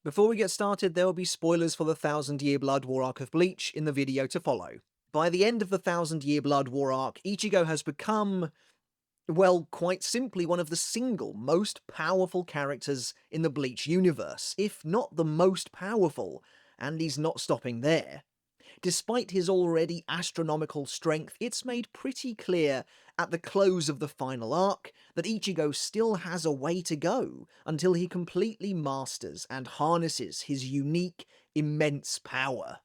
Before we get started, there will be spoilers for the Thousand Year Blood War arc of Bleach in the video to follow. By the end of the Thousand Year Blood War arc, Ichigo has become, well, quite simply one of the single most powerful characters in the Bleach universe, if not the most powerful, and he's not stopping there. Despite his already astronomical strength, it's made pretty clear at the close of the final arc that Ichigo still has a way to go until he completely masters and harnesses his unique, immense power.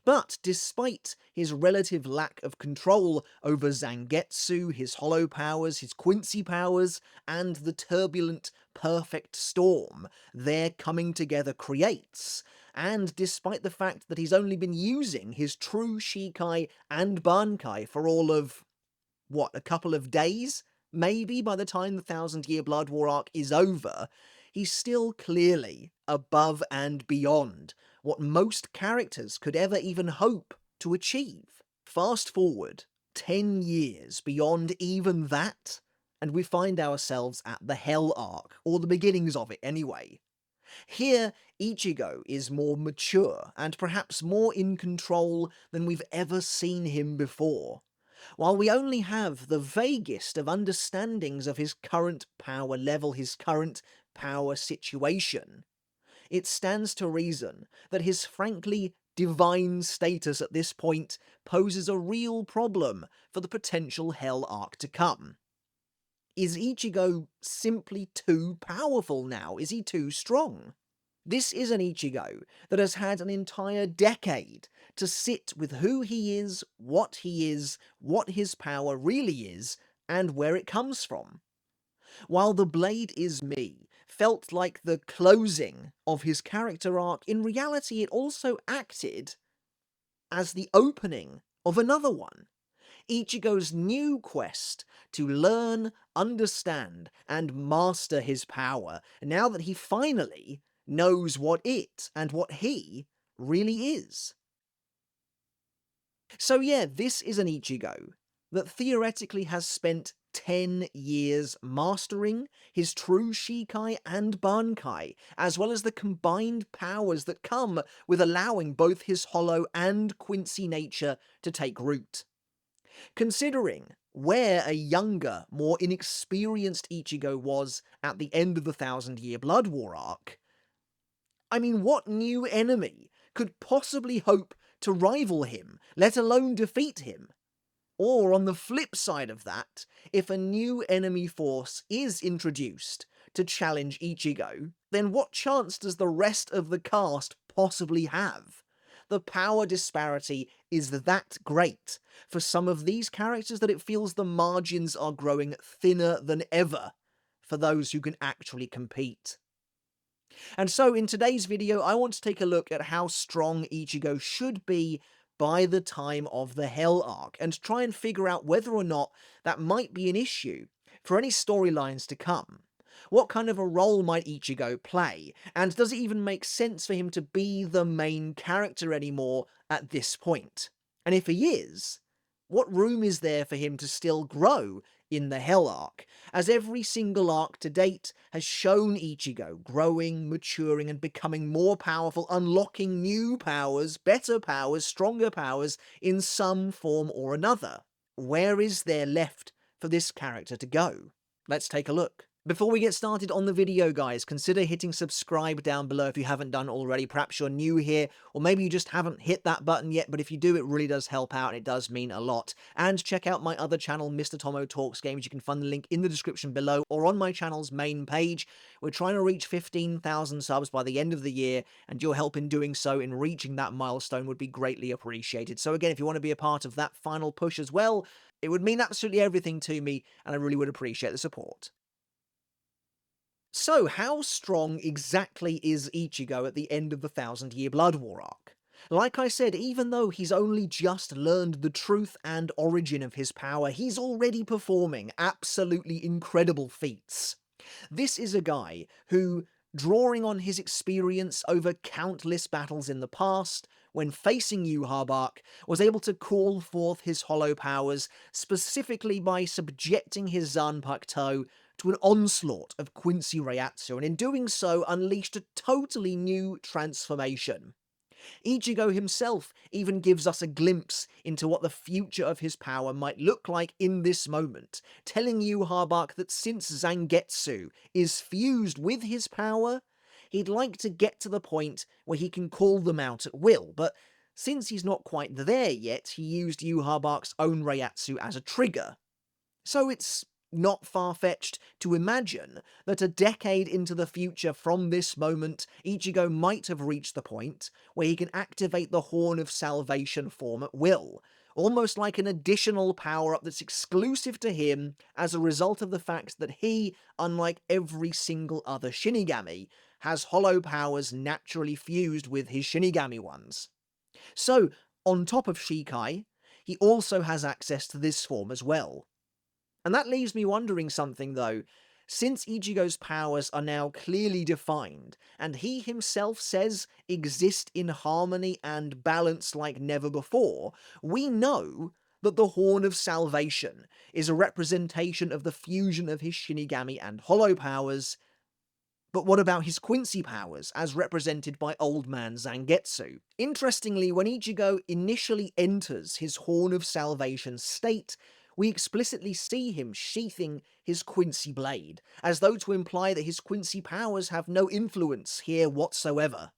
But despite his relative lack of control over Zangetsu, his hollow powers, his Quincy powers, and the turbulent perfect storm their coming together creates, and despite the fact that he's only been using his true Shikai and Bankai for all of, what, a couple of days? Maybe by the time the Thousand Year Blood War arc is over, he's still clearly above and beyond what most characters could ever even hope to achieve. Fast forward 10 years beyond even that, and we find ourselves at the Hell arc, or the beginnings of it anyway. Here, Ichigo is more mature, and perhaps more in control than we've ever seen him before. While we only have the vaguest of understandings of his current power level, his current power situation, it stands to reason that his frankly divine status at this point poses a real problem for the potential Hell arc to come. Is Ichigo simply too powerful now? Is he too strong? This is an Ichigo that has had an entire decade to sit with who he is, what his power really is, and where it comes from. While The Blade Is Me felt like the closing of his character arc, in reality it also acted as the opening of another one. Ichigo's new quest to learn, understand, and master his power, now that he finally knows what it and what he really is. So yeah, this is an Ichigo that theoretically has spent 10 years mastering his true Shikai and Bankai, as well as the combined powers that come with allowing both his hollow and Quincy nature to take root. Considering where a younger, more inexperienced Ichigo was at the end of the Thousand Year Blood War arc, I mean, what new enemy could possibly hope to rival him, let alone defeat him? Or, on the flip side of that, if a new enemy force is introduced to challenge Ichigo, then what chance does the rest of the cast possibly have? The power disparity is that great for some of these characters that it feels the margins are growing thinner than ever for those who can actually compete. And so in today's video, I want to take a look at how strong Ichigo should be by the time of the Hell arc, and try and figure out whether or not that might be an issue for any storylines to come. What kind of a role might Ichigo play, and does it even make sense for him to be the main character anymore at this point? And if he is, what room is there for him to still grow in the Hell arc, as every single arc to date has shown Ichigo growing, maturing, and becoming more powerful, unlocking new powers, better powers, stronger powers in some form or another. Where is there left for this character to go? Let's take a look. Before we get started on the video, guys, consider hitting subscribe down below if you haven't done already. Perhaps you're new here, or maybe you just haven't hit that button yet, but if you do, it really does help out, and it does mean a lot. And check out my other channel, Mr. Tomo Talks Games. You can find the link in the description below, or on my channel's main page. We're trying to reach 15,000 subs by the end of the year, and your help in doing so, in reaching that milestone, would be greatly appreciated. So again, if you want to be a part of that final push as well, it would mean absolutely everything to me, and I really would appreciate the support. So, how strong exactly is Ichigo at the end of the Thousand Year Blood War arc? Like I said, even though he's only just learned the truth and origin of his power, he's already performing absolutely incredible feats. This is a guy who, drawing on his experience over countless battles in the past, when facing Yhwach, was able to call forth his hollow powers, specifically by subjecting his Zanpakuto to an onslaught of Quincy Reiatsu, and in doing so unleashed a totally new transformation. Ichigo himself even gives us a glimpse into what the future of his power might look like in this moment, telling Yhwach that since Zangetsu is fused with his power, he'd like to get to the point where he can call them out at will, but since he's not quite there yet, he used Yhwach's own Reiatsu as a trigger. So it's not far-fetched to imagine that a decade into the future from this moment, Ichigo might have reached the point where he can activate the Horn of Salvation form at will, almost like an additional power-up that's exclusive to him as a result of the fact that he, unlike every single other Shinigami, has hollow powers naturally fused with his Shinigami ones. So, on top of Shikai, he also has access to this form as well. And that leaves me wondering something though. Since Ichigo's powers are now clearly defined, and he himself says exist in harmony and balance like never before, we know that the Horn of Salvation is a representation of the fusion of his Shinigami and Hollow powers. But what about his Quincy powers, as represented by Old Man Zangetsu? Interestingly, when Ichigo initially enters his Horn of Salvation state, we explicitly see him sheathing his Quincy blade, as though to imply that his Quincy powers have no influence here whatsoever.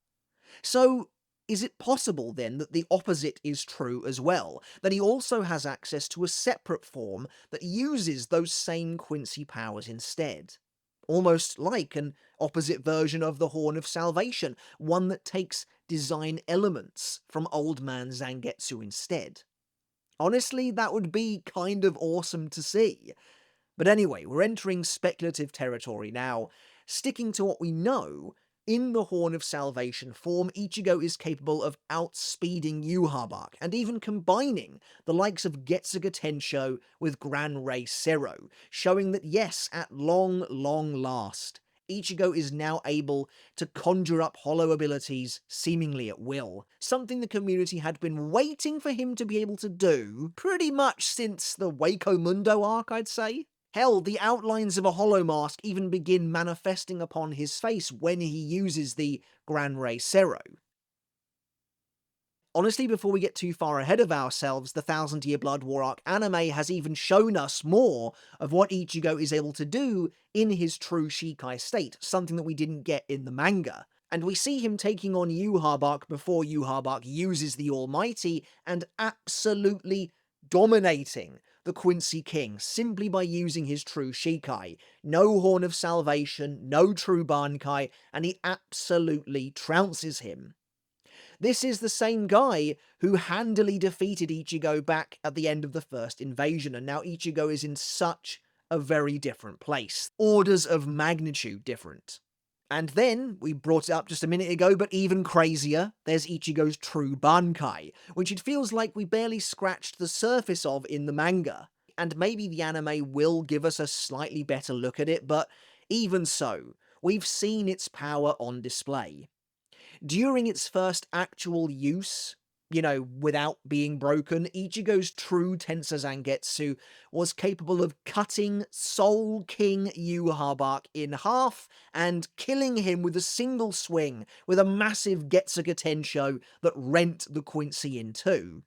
So, is it possible then that the opposite is true as well? That he also has access to a separate form that uses those same Quincy powers instead? Almost like an opposite version of the Horn of Salvation, one that takes design elements from Old Man Zangetsu instead. Honestly, that would be kind of awesome to see. But anyway, we're entering speculative territory now. Sticking to what we know, in the Horn of Salvation form, Ichigo is capable of outspeeding Yhwach, and even combining the likes of Getsuga Tensho with Gran Rei Sero, showing that yes, at long, long last, Ichigo is now able to conjure up hollow abilities seemingly at will, something the community had been waiting for him to be able to do pretty much since the Waco Mundo arc, I'd say. Hell, the outlines of a hollow mask even begin manifesting upon his face when he uses the Gran Rei Sero. Honestly, before we get too far ahead of ourselves, the Thousand Year Blood War arc anime has even shown us more of what Ichigo is able to do in his true Shikai state, something that we didn't get in the manga. And we see him taking on Yhwach before Yhwach uses the Almighty and absolutely dominating the Quincy King simply by using his true Shikai. No Horn of Salvation, no true bankai, and he absolutely trounces him. This is the same guy who handily defeated Ichigo back at the end of the first invasion, and now Ichigo is in such a very different place. Orders of magnitude different. And then, we brought it up just a minute ago, but even crazier, there's Ichigo's true bankai, which it feels like we barely scratched the surface of in the manga. And maybe the anime will give us a slightly better look at it, but even so, we've seen its power on display. During its first actual use, without being broken, Ichigo's true Tensa Zangetsu was capable of cutting Soul King Yhwach in half and killing him with a single swing with a massive Getsuga Tensho that rent the Quincy in two.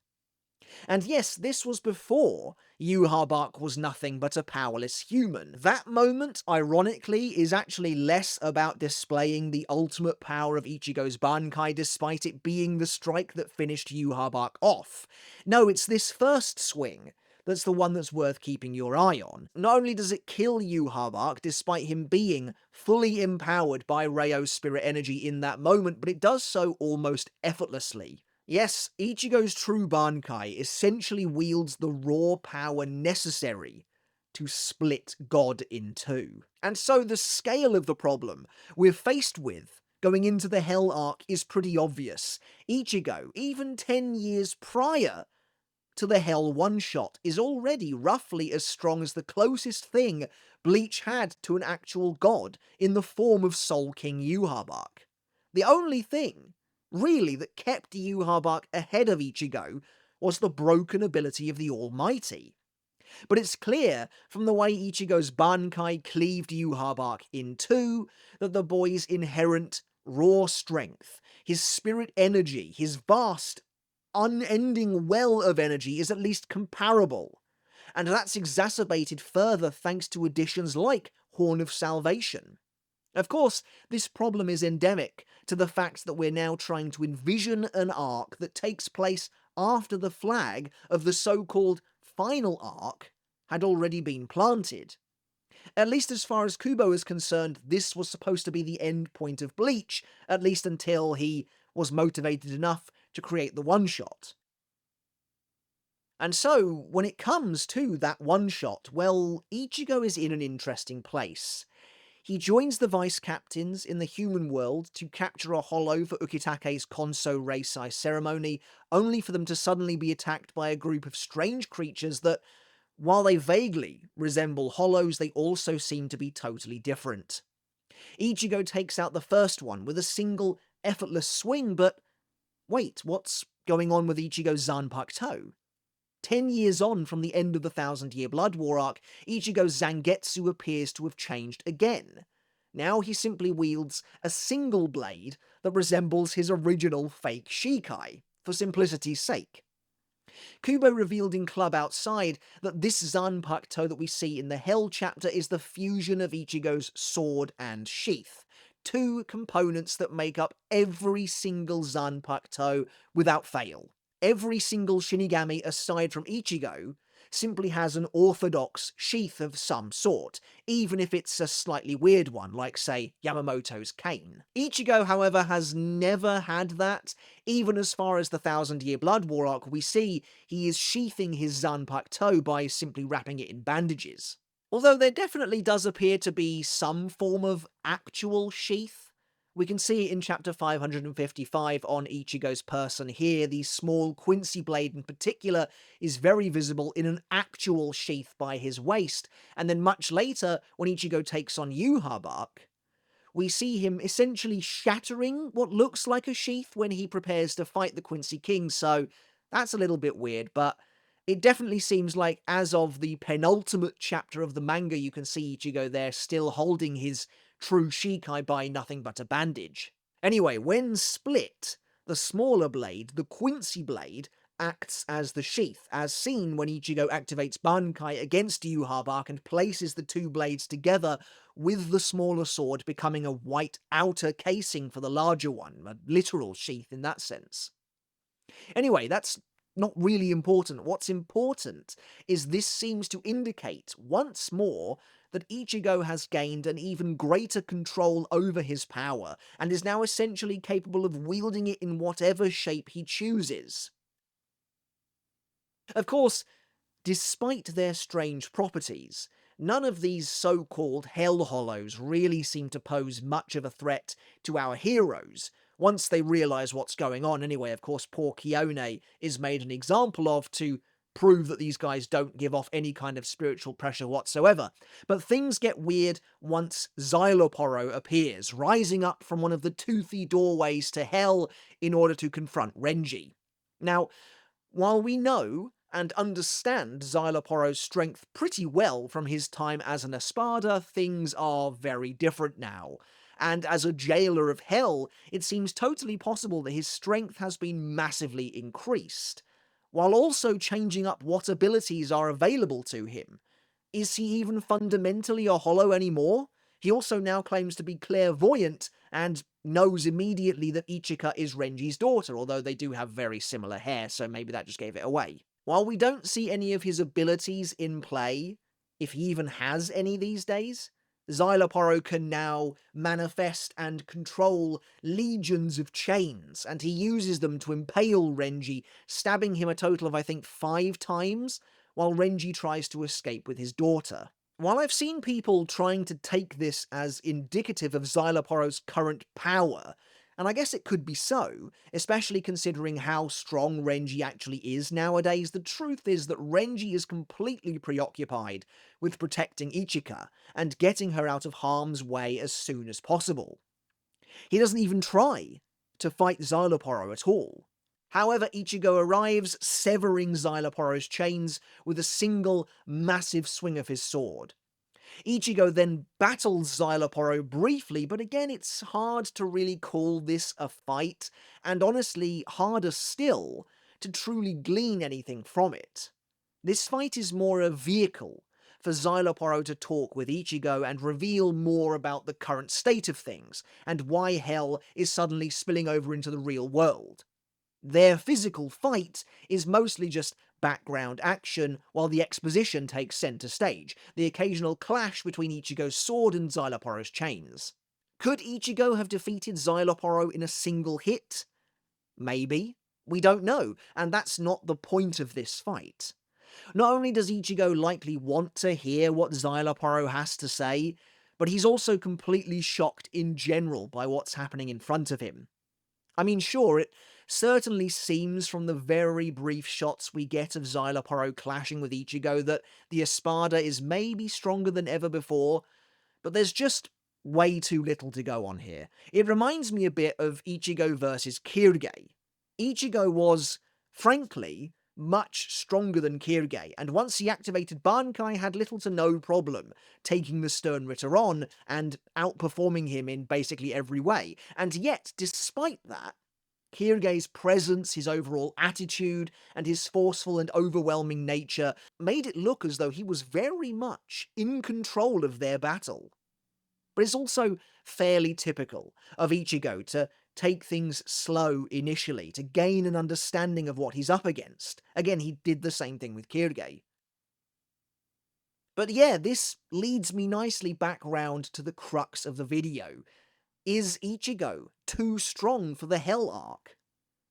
And yes, this was before Yhwach was nothing but a powerless human. That moment, ironically, is actually less about displaying the ultimate power of Ichigo's bankai despite it being the strike that finished Yhwach off. No, it's this first swing that's the one that's worth keeping your eye on. Not only does it kill Yhwach despite him being fully empowered by Reio's spirit energy in that moment, but it does so almost effortlessly. Yes, Ichigo's true bankai essentially wields the raw power necessary to split God in two. And so the scale of the problem we're faced with going into the Hell arc is pretty obvious. Ichigo, even 10 years prior to the Hell one-shot, is already roughly as strong as the closest thing Bleach had to an actual god in the form of Soul King Yhwach. The only thing really that kept Yhwach ahead of Ichigo was the broken ability of the Almighty. But it's clear from the way Ichigo's bankai cleaved Yhwach in two that the boy's inherent raw strength, his spirit energy, his vast, unending well of energy is at least comparable. And that's exacerbated further thanks to additions like Horn of Salvation. Of course, this problem is endemic to the fact that we're now trying to envision an arc that takes place after the flag of the so-called final arc had already been planted. At least as far as Kubo is concerned, this was supposed to be the end point of Bleach, at least until he was motivated enough to create the one-shot. And so, when it comes to that one-shot, well, Ichigo is in an interesting place. He joins the vice captains in the human world to capture a hollow for Ukitake's Konso Reisai ceremony, only for them to suddenly be attacked by a group of strange creatures that, while they vaguely resemble hollows, they also seem to be totally different. Ichigo takes out the first one with a single, effortless swing, but wait, what's going on with Ichigo's Zanpakuto? 10 years on from the end of the Thousand Year Blood War arc, Ichigo's Zangetsu appears to have changed again. Now he simply wields a single blade that resembles his original fake Shikai, for simplicity's sake. Kubo revealed in Club Outside that this Zanpakuto that we see in the Hell chapter is the fusion of Ichigo's sword and sheath, two components that make up every single Zanpakuto without fail. Every single Shinigami aside from Ichigo simply has an orthodox sheath of some sort, even if it's a slightly weird one, like, say, Yamamoto's cane. Ichigo, however, has never had that. Even as far as the Thousand Year Blood War arc, we see he is sheathing his Zanpakuto by simply wrapping it in bandages. Although there definitely does appear to be some form of actual sheath. We can see in chapter 555 on Ichigo's person here, the small Quincy blade in particular is very visible in an actual sheath by his waist, and then much later, when Ichigo takes on Yhwach, we see him essentially shattering what looks like a sheath when he prepares to fight the Quincy King, so that's a little bit weird, but it definitely seems like as of the penultimate chapter of the manga, you can see Ichigo there still holding his true Shikai by nothing but a bandage. Anyway, when split, the smaller blade, the Quincy blade, acts as the sheath, as seen when Ichigo activates Bankai against Yhwach and places the two blades together, with the smaller sword becoming a white outer casing for the larger one, a literal sheath in that sense. Anyway, that's not really important. What's important is this seems to indicate, once more, that Ichigo has gained an even greater control over his power, and is now essentially capable of wielding it in whatever shape he chooses. Of course, despite their strange properties, none of these so-called Hell Hollows really seem to pose much of a threat to our heroes. Once they realise what's going on, anyway, of course, poor Kione is made an example of to prove that these guys don't give off any kind of spiritual pressure whatsoever. But things get weird once Xyloporo appears, rising up from one of the toothy doorways to hell in order to confront Renji. Now, while we know and understand Xyloporo's strength pretty well from his time as an Espada, things are very different now. And as a jailer of hell, it seems totally possible that his strength has been massively increased, while also changing up what abilities are available to him. Is he even fundamentally a hollow anymore? He also now claims to be clairvoyant and knows immediately that Ichika is Renji's daughter, although they do have very similar hair, so maybe that just gave it away. While we don't see any of his abilities in play, if he even has any these days, Xyloporo can now manifest and control legions of chains, and he uses them to impale Renji, stabbing him a total of, I think, 5 times, while Renji tries to escape with his daughter. While I've seen people trying to take this as indicative of Xyloporo's current power, and I guess it could be so, especially considering how strong Renji actually is nowadays, the truth is that Renji is completely preoccupied with protecting Ichika and getting her out of harm's way as soon as possible. He doesn't even try to fight Xyloporo at all. However, Ichigo arrives, severing Xyloporo's chains with a single massive swing of his sword. Ichigo then battles Xyloporo briefly, but again it's hard to really call this a fight, and honestly harder still to truly glean anything from it. This fight is more a vehicle for Xyloporo to talk with Ichigo and reveal more about the current state of things, and why hell is suddenly spilling over into the real world. Their physical fight is mostly just background action, while the exposition takes center stage, the occasional clash between Ichigo's sword and Xyloporo's chains. Could Ichigo have defeated Xyloporo in a single hit? Maybe. We don't know, and that's not the point of this fight. Not only does Ichigo likely want to hear what Xyloporo has to say, but he's also completely shocked in general by what's happening in front of him. I mean, sure, it certainly seems from the very brief shots we get of Xyloporo clashing with Ichigo that the Espada is maybe stronger than ever before, but there's just way too little to go on here. It reminds me a bit of Ichigo versus Kirige. Ichigo was, frankly, much stronger than Kirige, and once he activated Bankai had little to no problem taking the Stern Ritter on and outperforming him in basically every way. And yet, despite that, Kirige's presence, his overall attitude, and his forceful and overwhelming nature made it look as though he was very much in control of their battle. But it's also fairly typical of Ichigo to take things slow initially, to gain an understanding of what he's up against. Again, he did the same thing with Kirige. But yeah, this leads me nicely back round to the crux of the video. Is Ichigo too strong for the Hell arc?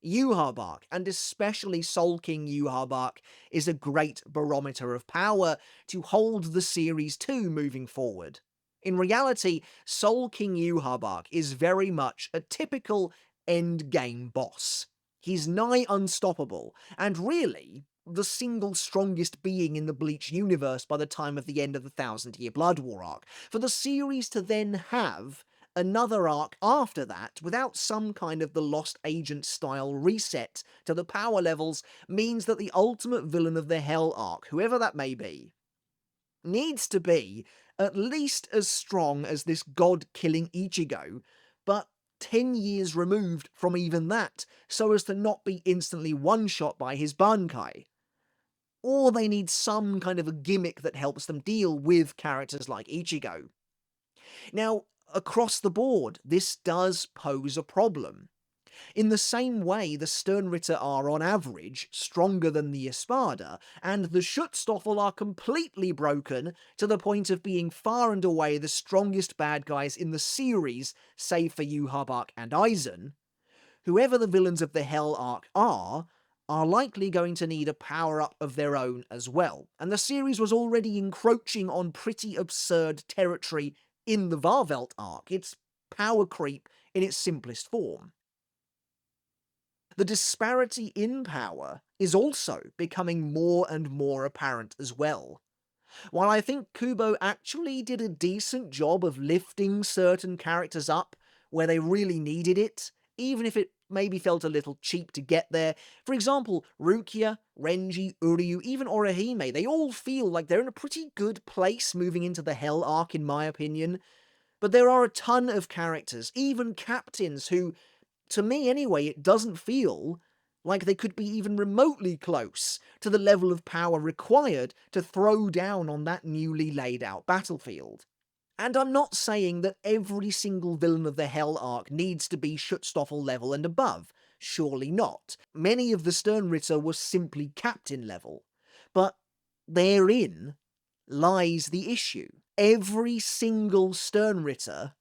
Yhwach arc, and especially Soul King Yhwach arc, is a great barometer of power to hold the series to moving forward. In reality, Soul King Yhwach arc is very much a typical endgame boss. He's nigh unstoppable, and really, the single strongest being in the Bleach universe by the time of the end of the Thousand Year Blood War arc, for the series to then have another arc after that without some kind of the Lost Agent style reset to the power levels means that the ultimate villain of the Hell arc, whoever that may be, needs to be at least as strong as this god-killing Ichigo, but 10 years removed from even that, so as to not be instantly one-shot by his bankai. Or they need some kind of a gimmick that helps them deal with characters like Ichigo. Now, across the board, this does pose a problem. In the same way, the Sternritter are on average stronger than the Espada, and the Schutzstaffel are completely broken to the point of being far and away the strongest bad guys in the series, save for Yhwach arc and Aizen. Whoever the villains of the Hell arc are likely going to need a power-up of their own as well, and the series was already encroaching on pretty absurd territory in the Varvelt arc. It's power creep in its simplest form. The disparity in power is also becoming more and more apparent as well. While I think Kubo actually did a decent job of lifting certain characters up where they really needed it, even if it maybe felt a little cheap to get there. For example, Rukia, Renji, Uryu, even Orihime, they all feel like they're in a pretty good place moving into the Hell arc in my opinion. But there are a ton of characters, even captains, who, to me anyway, it doesn't feel like they could be even remotely close to the level of power required to throw down on that newly laid out battlefield. And I'm not saying that every single villain of the Hell arc needs to be Schutzstaffel level and above. Surely not. Many of the Sternritter were simply captain level. But therein lies the issue. Every single Sternritter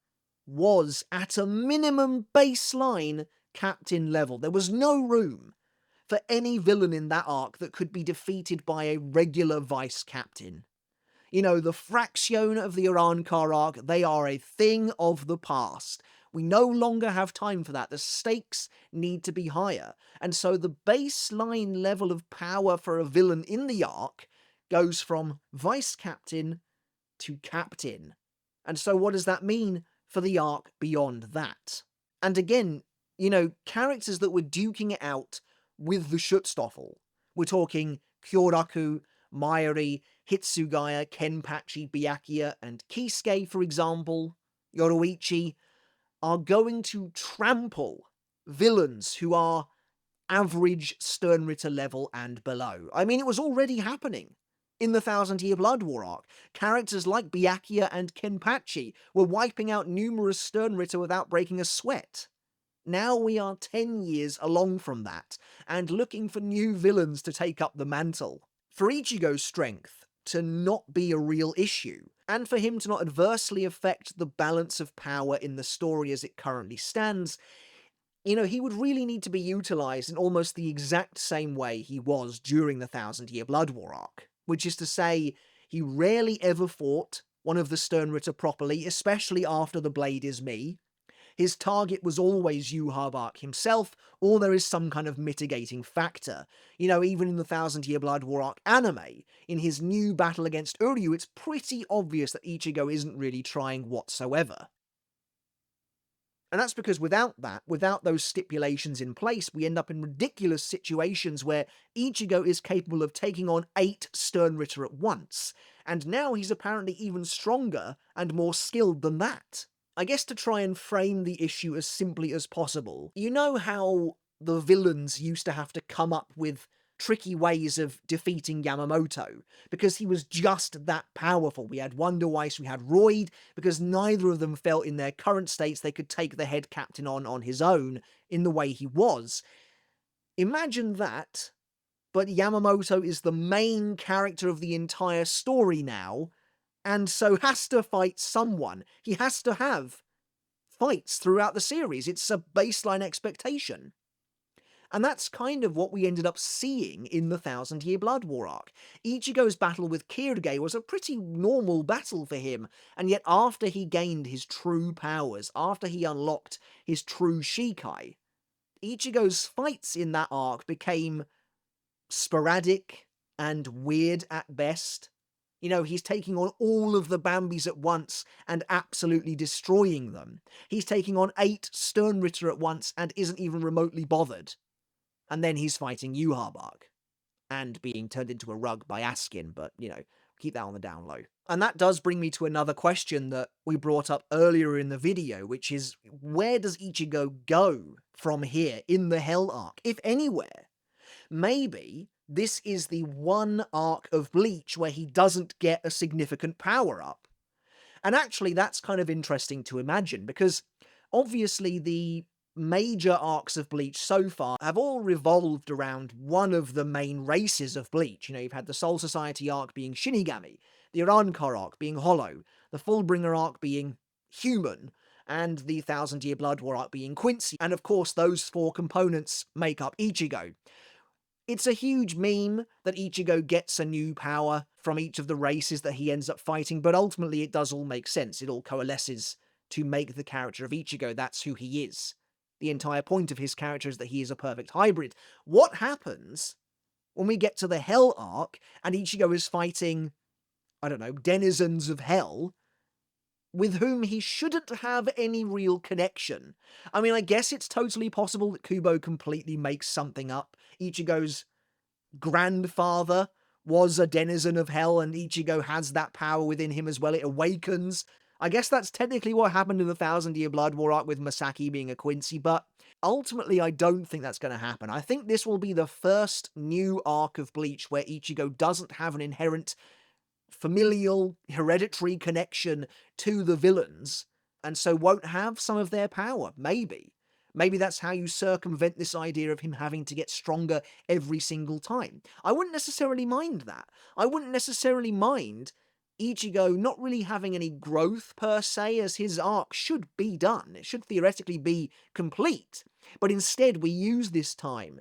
was, at a minimum baseline, captain level. There was no room for any villain in that arc that could be defeated by a regular vice captain. You know, the Fraction of the Urankar arc, they are a thing of the past. We no longer have time for that. The stakes need to be higher. And so the baseline level of power for a villain in the arc goes from vice captain to captain. And so what does that mean for the arc beyond that? And again, you know, characters that were duking it out with the Schutzstaffel. We're talking Kyoraku, Mayuri, Hitsugaya, Kenpachi, Byakuya, and Kisuke, for example, Yoruichi, are going to trample villains who are average Sternritter level and below. I mean, it was already happening in the Thousand Year Blood War arc. Characters like Byakuya and Kenpachi were wiping out numerous Sternritter without breaking a sweat. Now we are 10 years along from that, and looking for new villains to take up the mantle. For Ichigo's strength to not be a real issue, and for him to not adversely affect the balance of power in the story as it currently stands, he would really need to be utilized in almost the exact same way he was during the Thousand Year Blood War arc. Which is to say, he rarely ever fought one of the Sternritter properly, especially after the Blade is Me. His target was always Yhwach himself, or there is some kind of mitigating factor. Even in the Thousand Year Blood War arc anime, in his new battle against Uryu, it's pretty obvious that Ichigo isn't really trying whatsoever. And that's because without those stipulations in place, we end up in ridiculous situations where Ichigo is capable of taking on 8 Sternritter at once, and now he's apparently even stronger and more skilled than that. I guess to try and frame the issue as simply as possible, you know how the villains used to have to come up with tricky ways of defeating Yamamoto, because he was just that powerful. We had Wonder Weiss, we had Roid, because neither of them felt in their current states they could take the head captain on his own in the way he was. Imagine that, but Yamamoto is the main character of the entire story now, and so has to fight someone. He has to have fights throughout the series. It's a baseline expectation. And that's kind of what we ended up seeing in the Thousand Year Blood War arc. Ichigo's battle with Kirige was a pretty normal battle for him, and yet after he gained his true powers, after he unlocked his true Shikai, Ichigo's fights in that arc became sporadic and weird at best. He's taking on all of the Bambis at once and absolutely destroying them. He's taking on 8 Sternritter at once and isn't even remotely bothered. And then he's fighting Yhwach and being turned into a rug by Askin, but, keep that on the down low. And that does bring me to another question that we brought up earlier in the video, which is, where does Ichigo go from here in the Hell arc, if anywhere? Maybe this is the one arc of Bleach where he doesn't get a significant power-up. And actually, that's kind of interesting to imagine, because obviously the major arcs of Bleach so far have all revolved around one of the main races of Bleach. You've had the Soul Society arc being Shinigami, the Urankar arc being Hollow, the Fullbringer arc being Human, and the Thousand Year Blood War arc being Quincy. And of course, those 4 components make up Ichigo. It's a huge meme that Ichigo gets a new power from each of the races that he ends up fighting, but ultimately it does all make sense. It all coalesces to make the character of Ichigo. That's who he is. The entire point of his character is that he is a perfect hybrid. What happens when we get to the Hell arc and Ichigo is fighting, denizens of Hell, with whom he shouldn't have any real connection? I mean, I guess it's totally possible that Kubo completely makes something up. Ichigo's grandfather was a denizen of Hell, and Ichigo has that power within him as well. It awakens. I guess that's technically what happened in the Thousand Year Blood War arc with Masaki being a Quincy, but ultimately I don't think that's going to happen. I think this will be the first new arc of Bleach where Ichigo doesn't have an inherent familial, hereditary connection to the villains, and so won't have some of their power. Maybe. Maybe that's how you circumvent this idea of him having to get stronger every single time. I wouldn't necessarily mind that. I wouldn't necessarily mind Ichigo not really having any growth per se, as his arc should be done. It should theoretically be complete. But instead we use this time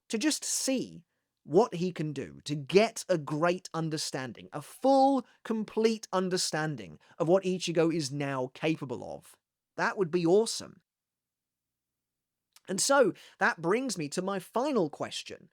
to just see what he can do, to get a great understanding, a full, complete understanding of what Ichigo is now capable of. That would be awesome. And so, that brings me to my final question.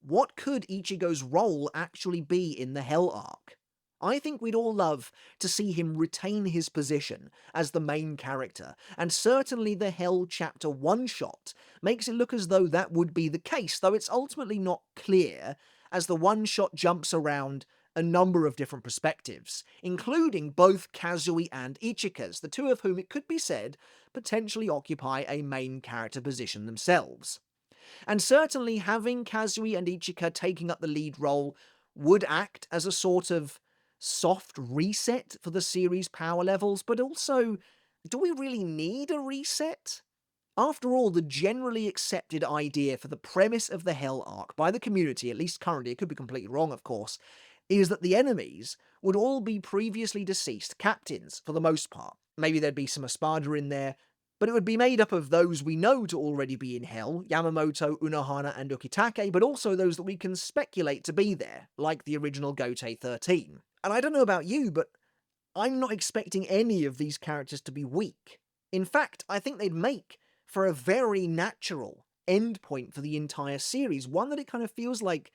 What could Ichigo's role actually be in the Hell arc? I think we'd all love to see him retain his position as the main character, and certainly the Hell Chapter one-shot makes it look as though that would be the case, though it's ultimately not clear, as the one-shot jumps around a number of different perspectives, including both Kazui and Ichika's, the two of whom it could be said potentially occupy a main character position themselves. And certainly having Kazui and Ichika taking up the lead role would act as a sort of soft reset for the series' power levels, but also, do we really need a reset? After all, the generally accepted idea for the premise of the Hell arc by the community, at least currently, it could be completely wrong of course, is that the enemies would all be previously deceased captains for the most part. Maybe there'd be some Espada in there, but it would be made up of those we know to already be in Hell, Yamamoto, Unohana, and Ukitake, but also those that we can speculate to be there, like the original Gotei 13. And I don't know about you, but I'm not expecting any of these characters to be weak. In fact, I think they'd make for a very natural endpoint for the entire series, one that it kind of feels like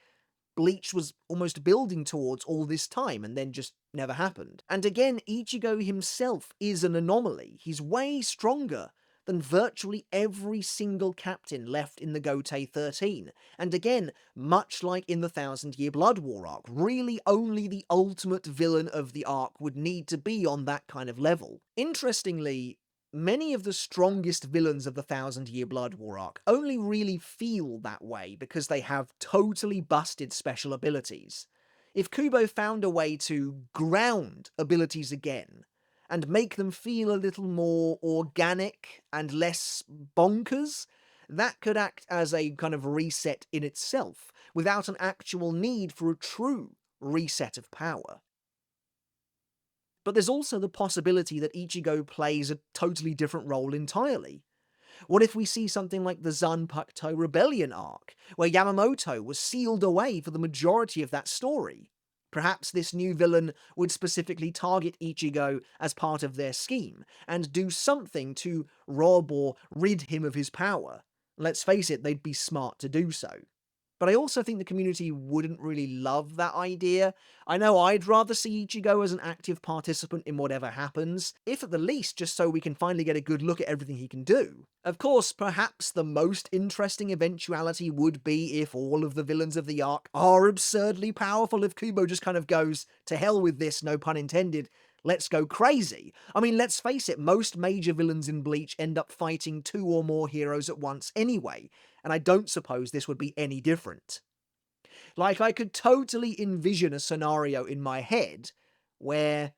Bleach was almost building towards all this time and then just never happened. And again, Ichigo himself is an anomaly. He's way stronger than virtually every single captain left in the Gotei 13. And again, much like in the Thousand Year Blood War arc, really only the ultimate villain of the arc would need to be on that kind of level. Interestingly, many of the strongest villains of the Thousand Year Blood War arc only really feel that way because they have totally busted special abilities. If Kubo found a way to ground abilities again, and make them feel a little more organic and less bonkers, that could act as a kind of reset in itself, without an actual need for a true reset of power. But there's also the possibility that Ichigo plays a totally different role entirely. What if we see something like the Zanpakuto Rebellion arc, where Yamamoto was sealed away for the majority of that story? Perhaps this new villain would specifically target Ichigo as part of their scheme, and do something to rob or rid him of his power. Let's face it, they'd be smart to do so. But I also think the community wouldn't really love that idea. I know I'd rather see Ichigo as an active participant in whatever happens, if at the least just so we can finally get a good look at everything he can do. Of course, perhaps the most interesting eventuality would be if all of the villains of the arc are absurdly powerful, if Kubo just kind of goes, to hell with this, no pun intended, let's go crazy. I mean, let's face it, most major villains in Bleach end up fighting two or more heroes at once anyway, and I don't suppose this would be any different. Like, I could totally envision a scenario in my head where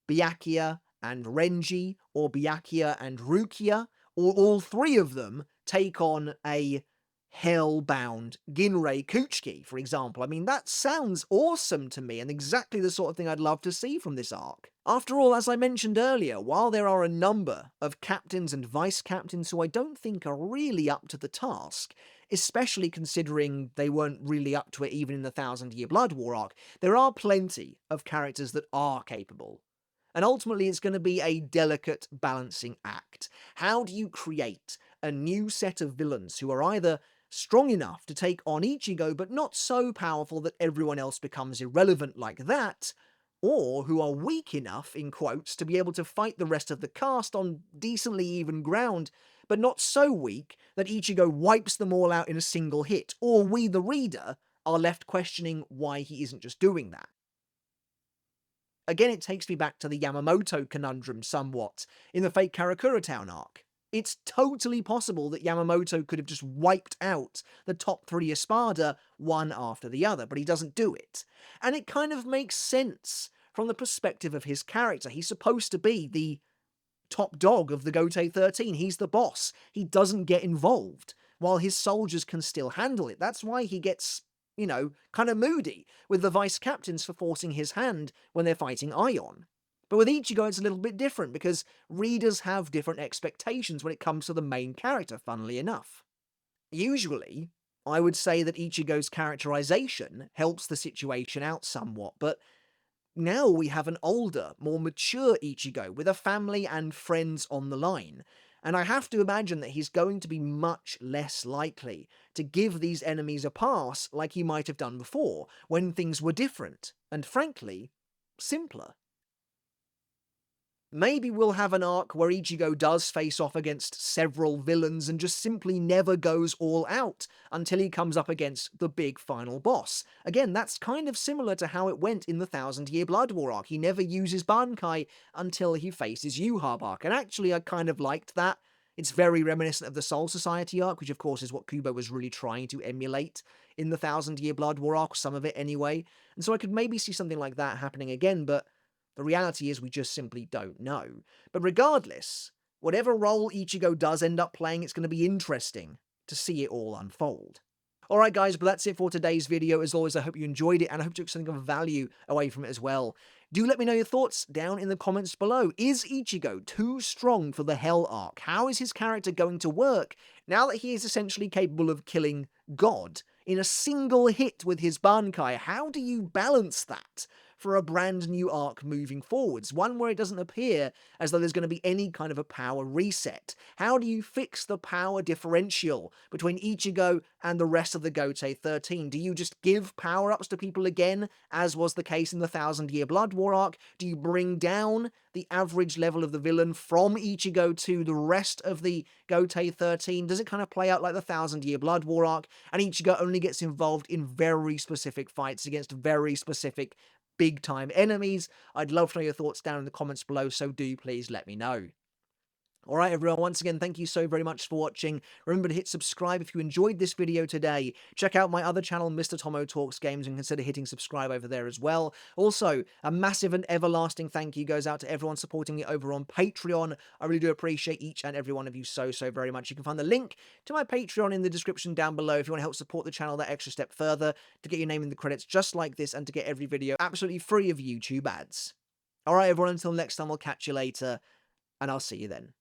Byakuya and Renji, or Byakuya and Rukia, or all three of them take on a hell-bound Ginrei Kuchiki, for example. I mean, that sounds awesome to me, and exactly the sort of thing I'd love to see from this arc. After all, as I mentioned earlier, while there are a number of captains and vice-captains who I don't think are really up to the task, especially considering they weren't really up to it even in the Thousand Year Blood War arc, there are plenty of characters that are capable. And ultimately it's going to be a delicate balancing act. How do you create a new set of villains who are either strong enough to take on Ichigo but not so powerful that everyone else becomes irrelevant like that, or who are weak enough, in quotes, to be able to fight the rest of the cast on decently even ground, but not so weak that Ichigo wipes them all out in a single hit, or we, the reader, are left questioning why he isn't just doing that. Again, it takes me back to the Yamamoto conundrum somewhat in the Fate Karakura Town arc. It's totally possible that Yamamoto could have just wiped out the top three Espada one after the other, but he doesn't do it. And it kind of makes sense from the perspective of his character. He's supposed to be the top dog of the Gotei 13. He's the boss. He doesn't get involved, while his soldiers can still handle it. That's why he gets, kind of moody with the vice captains for forcing his hand when they're fighting Ion. But with Ichigo, it's a little bit different, because readers have different expectations when it comes to the main character, funnily enough. Usually, I would say that Ichigo's characterization helps the situation out somewhat, but now we have an older, more mature Ichigo with a family and friends on the line, and I have to imagine that he's going to be much less likely to give these enemies a pass like he might have done before, when things were different, and frankly, simpler. Maybe we'll have an arc where Ichigo does face off against several villains and just simply never goes all out until he comes up against the big final boss. Again, that's kind of similar to how it went in the Thousand Year Blood War arc. He never uses bankai until he faces Yhwach arc, and actually I kind of liked that. It's very reminiscent of the Soul Society arc, which of course is what Kubo was really trying to emulate in the Thousand Year Blood War arc, some of it anyway. And so I could maybe see something like that happening again, but the reality is we just simply don't know. But regardless, whatever role Ichigo does end up playing, it's going to be interesting to see it all unfold. Alright guys, but that's it for today's video. As always, I hope you enjoyed it, and I hope you took something of value away from it as well. Do let me know your thoughts down in the comments below. Is Ichigo too strong for the Hell arc? How is his character going to work now that he is essentially capable of killing God in a single hit with his bankai? How do you balance that for a brand new arc moving forwards? One where it doesn't appear as though there's going to be any kind of a power reset. How do you fix the power differential between Ichigo and the rest of the Gotei 13? Do you just give power-ups to people again, as was the case in the Thousand Year Blood War arc? Do you bring down the average level of the villain from Ichigo to the rest of the Gotei 13? Does it kind of play out like the Thousand Year Blood War arc, and Ichigo only gets involved in very specific fights against very specific big-time enemies? I'd love to know your thoughts down in the comments below, so do please let me know. Alright everyone, once again, thank you so very much for watching. Remember to hit subscribe if you enjoyed this video today. Check out my other channel, Mr. Tomo Talks Games, and consider hitting subscribe over there as well. Also, a massive and everlasting thank you goes out to everyone supporting me over on Patreon. I really do appreciate each and every one of you so very much. You can find the link to my Patreon in the description down below if you want to help support the channel that extra step further, to get your name in the credits just like this, and to get every video absolutely free of YouTube ads. Alright everyone, until next time, I'll catch you later, and I'll see you then.